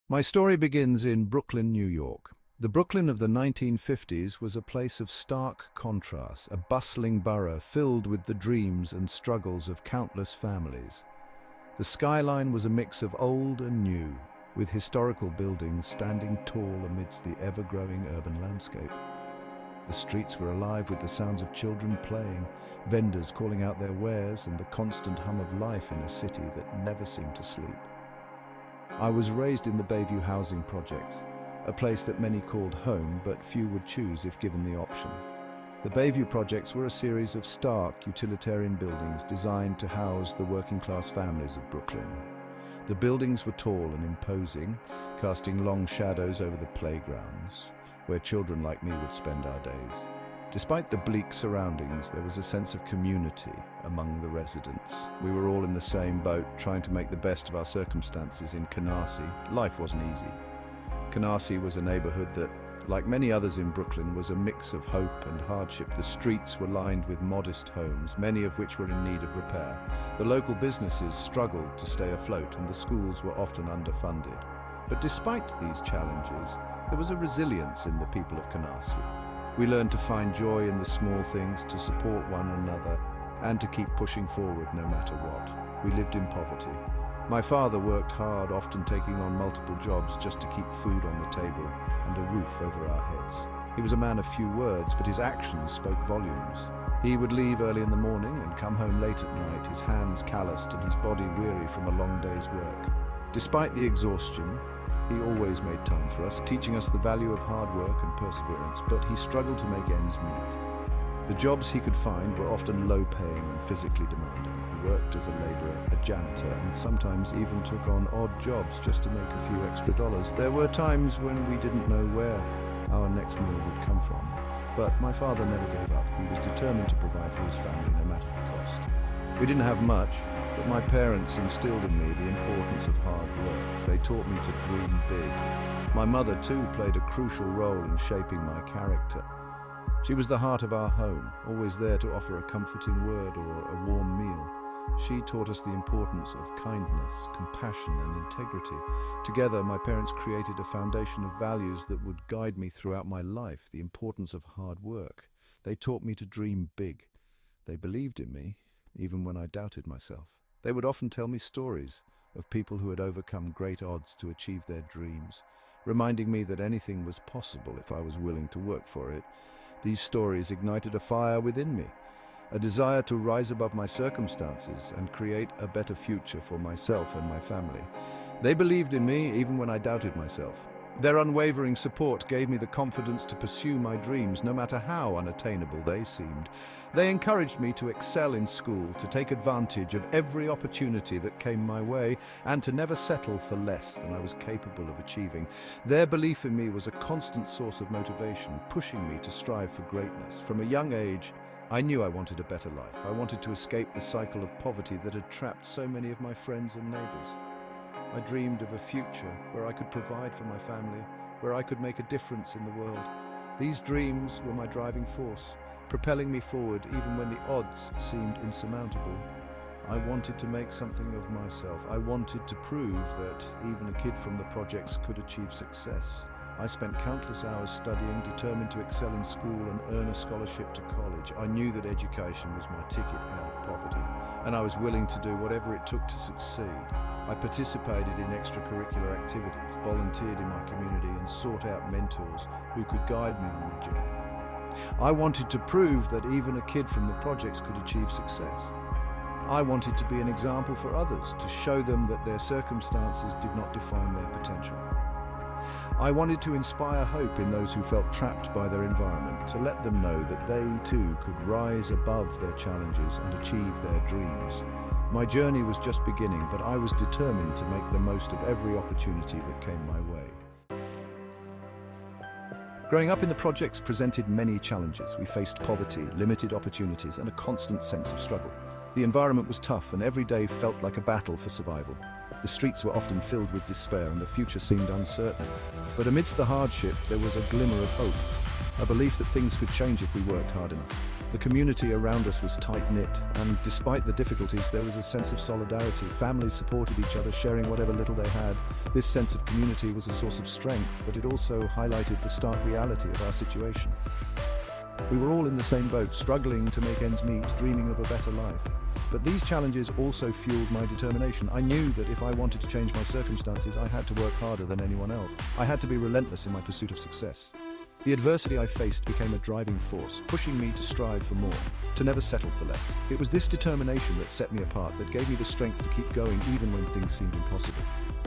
My story begins in Brooklyn, New York. The Brooklyn of the 1950s was a place of stark contrast, a bustling borough filled with the dreams and struggles of countless families. The skyline was a mix of old and new, with historical buildings standing tall amidst the ever-growing urban landscape. The streets were alive with the sounds of children playing, vendors calling out their wares, and the constant hum of life in a city that never seemed to sleep. I was raised in the Bayview housing projects, a place that many called home, but few would choose if given the option. The Bayview projects were a series of stark, utilitarian buildings designed to house the working-class families of Brooklyn. The buildings were tall and imposing, casting long shadows over the playgrounds, where children like me would spend our days. Despite the bleak surroundings, there was a sense of community among the residents. We were all in the same boat, trying to make the best of our circumstances in Canarsie. Life wasn't easy. Canarsie was a neighborhood that, like many others in Brooklyn, was a mix of hope and hardship. The streets were lined with modest homes, many of which were in need of repair. The local businesses struggled to stay afloat, and the schools were often underfunded. But despite these challenges, there was a resilience in the people of Canarsie. We learned to find joy in the small things, to support one another, and to keep pushing forward no matter what. We lived in poverty. My father worked hard, often taking on multiple jobs just to keep food on the table and a roof over our heads. He was a man of few words, but his actions spoke volumes. He would leave early in the morning and come home late at night, his hands calloused and his body weary from a long day's work. Despite the exhaustion, he always made time for us, teaching us the value of hard work and perseverance, but he struggled to make ends meet. The jobs he could find were often low-paying and physically demanding. He worked as a laborer, a janitor, and sometimes even took on odd jobs just to make a few extra dollars. There were times when we didn't know where our next meal would come from, but my father never gave up. He was determined to provide for his family no matter the cost. We didn't have much, but my parents instilled in me the importance of hard work. They taught me to dream big. My mother, too, played a crucial role in shaping my character. She was the heart of our home, always there to offer a comforting word or a warm meal. She taught us the importance of kindness, compassion, and integrity. Together, my parents created a foundation of values that would guide me throughout my life, the importance of hard work. They taught me to dream big. They believed in me, even when I doubted myself. They would often tell me stories of people who had overcome great odds to achieve their dreams, reminding me that anything was possible if I was willing to work for it. These stories ignited a fire within me, a desire to rise above my circumstances and create a better future for myself and my family. They believed in me even when I doubted myself. Their unwavering support gave me the confidence to pursue my dreams, no matter how unattainable they seemed. They encouraged me to excel in school, to take advantage of every opportunity that came my way, and to never settle for less than I was capable of achieving. Their belief in me was a constant source of motivation, pushing me to strive for greatness. From a young age, I knew I wanted a better life. I wanted to escape the cycle of poverty that had trapped so many of my friends and neighbors. I dreamed of a future where I could provide for my family, where I could make a difference in the world. These dreams were my driving force, propelling me forward even when the odds seemed insurmountable. I wanted to make something of myself. I wanted to prove that even a kid from the projects could achieve success. I spent countless hours studying, determined to excel in school and earn a scholarship to college. I knew that education was my ticket out of poverty, and I was willing to do whatever it took to succeed. I participated in extracurricular activities, volunteered in my community, and sought out mentors who could guide me on my journey. I wanted to prove that even a kid from the projects could achieve success. I wanted to be an example for others, to show them that their circumstances did not define their potential. I wanted to inspire hope in those who felt trapped by their environment, to let them know that they too could rise above their challenges and achieve their dreams. My journey was just beginning, but I was determined to make the most of every opportunity that came my way. Growing up in the projects presented many challenges. We faced poverty, limited opportunities, and a constant sense of struggle. The environment was tough, and every day felt like a battle for survival. The streets were often filled with despair, and the future seemed uncertain. But amidst the hardship, there was a glimmer of hope, a belief that things could change if we worked hard enough. The community around us was tight-knit, and despite the difficulties, there was a sense of solidarity. Families supported each other, sharing whatever little they had. This sense of community was a source of strength, but it also highlighted the stark reality of our situation. We were all in the same boat, struggling to make ends meet, dreaming of a better life. But these challenges also fueled my determination. I knew that if I wanted to change my circumstances, I had to work harder than anyone else. I had to be relentless in my pursuit of success. The adversity I faced became a driving force, pushing me to strive for more, to never settle for less. It was this determination that set me apart, that gave me the strength to keep going even when things seemed impossible.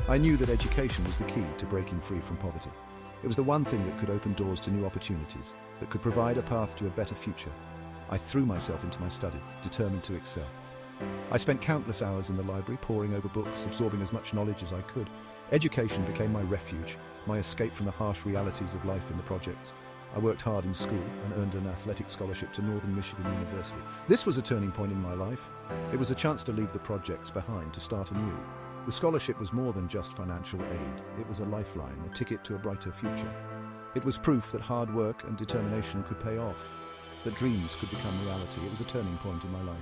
I knew that education was the key to breaking free from poverty. It was the one thing that could open doors to new opportunities, that could provide a path to a better future. I threw myself into my study, determined to excel. I spent countless hours in the library, poring over books, absorbing as much knowledge as I could. Education became my refuge, my escape from the harsh realities of life in the projects. I worked hard in school and earned an athletic scholarship to Northern Michigan University. This was a turning point in my life. It was a chance to leave the projects behind, to start anew. The scholarship was more than just financial aid. It was a lifeline, a ticket to a brighter future. It was proof that hard work and determination could pay off, that dreams could become reality. It was a turning point in my life.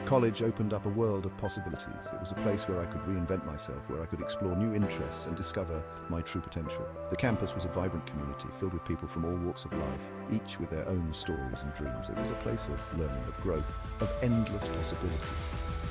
College opened up a world of possibilities. It was a place where I could reinvent myself, where I could explore new interests and discover my true potential. The campus was a vibrant community filled with people from all walks of life, each with their own stories and dreams. It was a place of learning, of growth, of endless possibilities.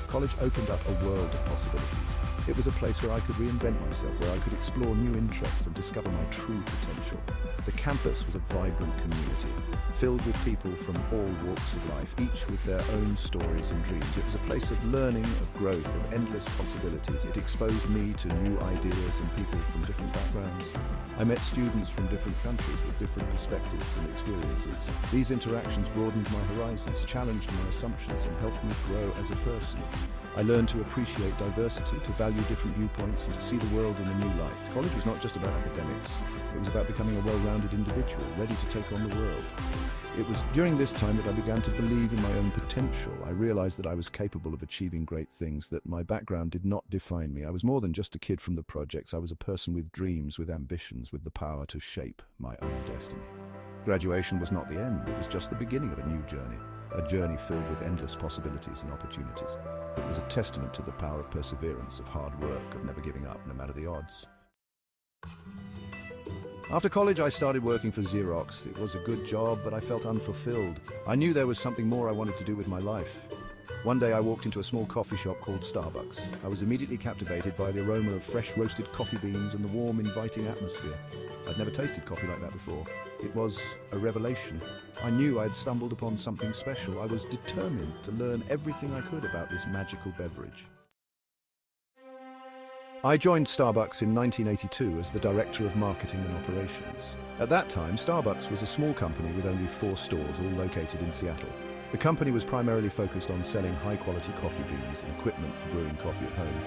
College opened up a world of possibilities. It was a place where I could reinvent myself, where I could explore new interests and discover my true potential. The campus was a vibrant community, filled with people from all walks of life, each with their own stories and dreams. It was a place of learning, of growth, of endless possibilities. It exposed me to new ideas and people from different backgrounds. I met students from different countries with different perspectives and experiences. These interactions broadened my horizons, challenged my assumptions, and helped me grow as a person. I learned to appreciate diversity, to value different viewpoints, and to see the world in a new light. College was not just about academics. It was about becoming a well-rounded individual, ready to take on the world. It was during this time that I began to believe in my own potential. I realized that I was capable of achieving great things, that my background did not define me. I was more than just a kid from the projects. I was a person with dreams, with ambitions, with the power to shape my own destiny. Graduation was not the end. It was just the beginning of a new journey, a journey filled with endless possibilities and opportunities. It was a testament to the power of perseverance, of hard work, of never giving up, no matter the odds. After college, I started working for Xerox. It was a good job, but I felt unfulfilled. I knew there was something more I wanted to do with my life. One day I walked into a small coffee shop called Starbucks. I was immediately captivated by the aroma of fresh roasted coffee beans and the warm, inviting atmosphere. I'd never tasted coffee like that before. It was a revelation. I knew I'd stumbled upon something special. I was determined to learn everything I could about this magical beverage. I joined Starbucks in 1982 as the Director of Marketing and Operations. At that time, Starbucks was a small company with only 4 stores, all located in Seattle. The company was primarily focused on selling high-quality coffee beans and equipment for brewing coffee at home.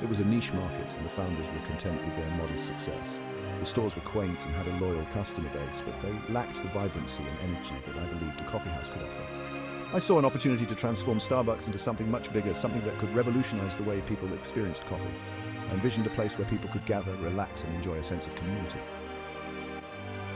It was a niche market, and the founders were content with their modest success. The stores were quaint and had a loyal customer base, but they lacked the vibrancy and energy that I believed a coffee house could offer. I saw an opportunity to transform Starbucks into something much bigger, something that could revolutionize the way people experienced coffee. I envisioned a place where people could gather, relax, and enjoy a sense of community.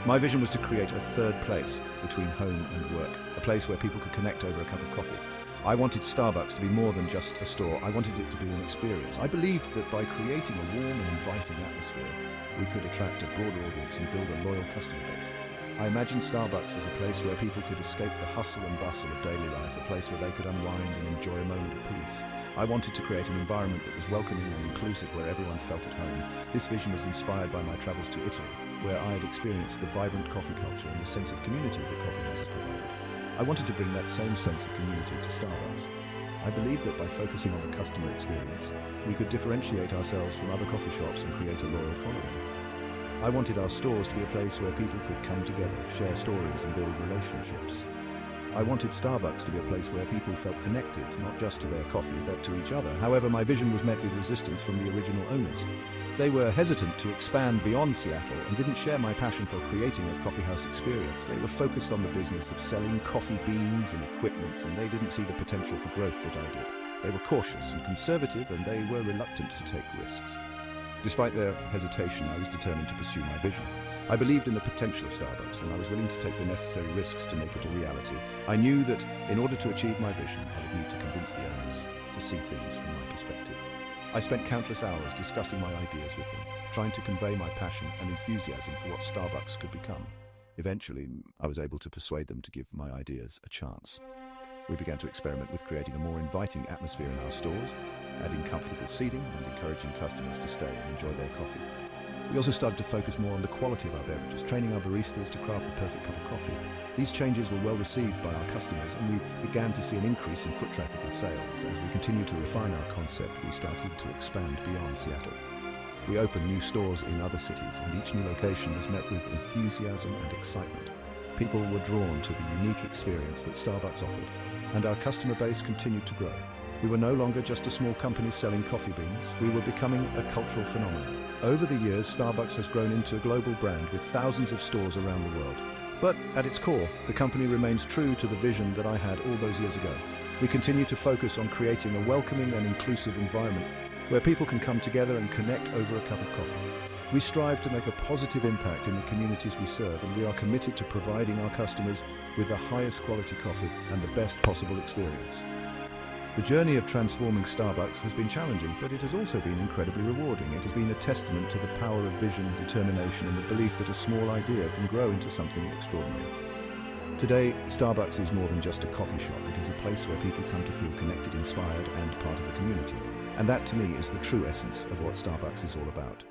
My vision was to create a third place between home and work, a place where people could connect over a cup of coffee. I wanted Starbucks to be more than just a store. I wanted it to be an experience. I believed that by creating a warm and inviting atmosphere, we could attract a broader audience and build a loyal customer base. I imagined Starbucks as a place where people could escape the hustle and bustle of daily life, a place where they could unwind and enjoy a moment of peace. I wanted to create an environment that was welcoming and inclusive, where everyone felt at home. This vision was inspired by my travels to Italy, where I had experienced the vibrant coffee culture and the sense of community that coffee houses provided. I wanted to bring that same sense of community to Starbucks. I believed that by focusing on the customer experience, we could differentiate ourselves from other coffee shops and create a loyal following. I wanted our stores to be a place where people could come together, share stories, and build relationships. I wanted Starbucks to be a place where people felt connected, not just to their coffee, but to each other. However, my vision was met with resistance from the original owners. They were hesitant to expand beyond Seattle and didn't share my passion for creating a coffee house experience. They were focused on the business of selling coffee beans and equipment, and they didn't see the potential for growth that I did. They were cautious and conservative, and they were reluctant to take risks. Despite their hesitation, I was determined to pursue my vision. I believed in the potential of Starbucks, and I was willing to take the necessary risks to make it a reality. I knew that in order to achieve my vision, I would need to convince the owners to see things from my perspective. I spent countless hours discussing my ideas with them, trying to convey my passion and enthusiasm for what Starbucks could become. Eventually, I was able to persuade them to give my ideas a chance. We began to experiment with creating a more inviting atmosphere in our stores, adding comfortable seating and encouraging customers to stay and enjoy their coffee. We also started to focus more on the quality of our beverages, training our baristas to craft the perfect cup of coffee. These changes were well received by our customers, and we began to see an increase in foot traffic and sales. As we continued to refine our concept, we started to expand beyond Seattle. We opened new stores in other cities, and each new location was met with enthusiasm and excitement. People were drawn to the unique experience that Starbucks offered, and our customer base continued to grow. We were no longer just a small company selling coffee beans. We were becoming a cultural phenomenon. Over the years, Starbucks has grown into a global brand with thousands of stores around the world. But at its core, the company remains true to the vision that I had all those years ago. We continue to focus on creating a welcoming and inclusive environment where people can come together and connect over a cup of coffee. We strive to make a positive impact in the communities we serve, and we are committed to providing our customers with the highest quality coffee and the best possible experience. The journey of transforming Starbucks has been challenging, but it has also been incredibly rewarding. It has been a testament to the power of vision, determination, and the belief that a small idea can grow into something extraordinary. Today, Starbucks is more than just a coffee shop. It is a place where people come to feel connected, inspired, and part of a community. And that, to me, is the true essence of what Starbucks is all about.